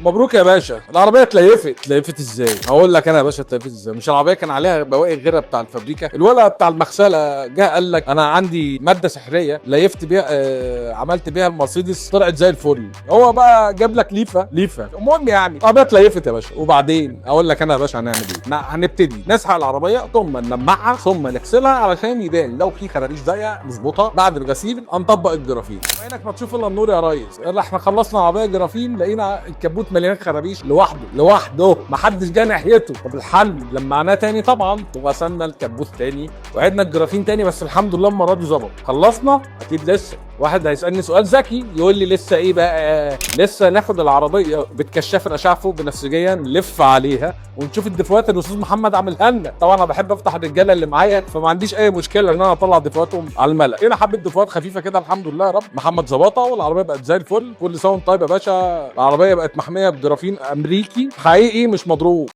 مبروك يا باشا، العربيه اتليفت ازاي؟ هقول لك انا يا باشا اتليفت ازاي. مش العربيه كان عليها بواقي غيرها بتاع الفابريكا؟ الولد بتاع المغسله جه قال لك انا عندي ماده سحريه ليفت بيها، عملت بيها المرسيدس طلعت زي الفل. هو بقى جاب لك ليفه. المهم يعني العربيه اتليفت يا باشا. وبعدين اقول لك انا يا باشا هنعمل ايه؟ هنبتدي نسحق العربيه ثم نلمعها ثم نغسلها علشان يبان لو في خرابيش ضيقه نظبطها. بعد الغسيل هنطبق الجرافين. وعينك ما تشوف الا النور يا ريس. احنا خلصنا العربيه جرافين لقينا الكبوت مليان خرابيش لوحده محدش جه ناحيته. طب الحل لمعناه تاني طبعا وغسلنا الكبوت تاني وعدنا الجرافين تاني. بس الحمد لله المره دي ظبط. خلصنا؟ اكيد لسه. واحد هيسالني سؤال ذكي يقول لي لسه ايه بقى؟ لسه ناخد العربيه بتكشف الاشعه فوق بنفسجيه نلف عليها ونشوف الدفوات اللي الاستاذ محمد عاملها لنا. طبعا انا بحب افتح الرجاله اللي معايا فما عنديش اي مشكله ان انا اطلع دفواتهم على الملأ. هنا حبه دفوات خفيفه كده الحمد لله يا رب. محمد ظبطها والعربيه بقت زي الفل. كل سنه وانت طيب يا باشا. العربيه بقت محميه بجرافين امريكي حقيقي مش مضروب.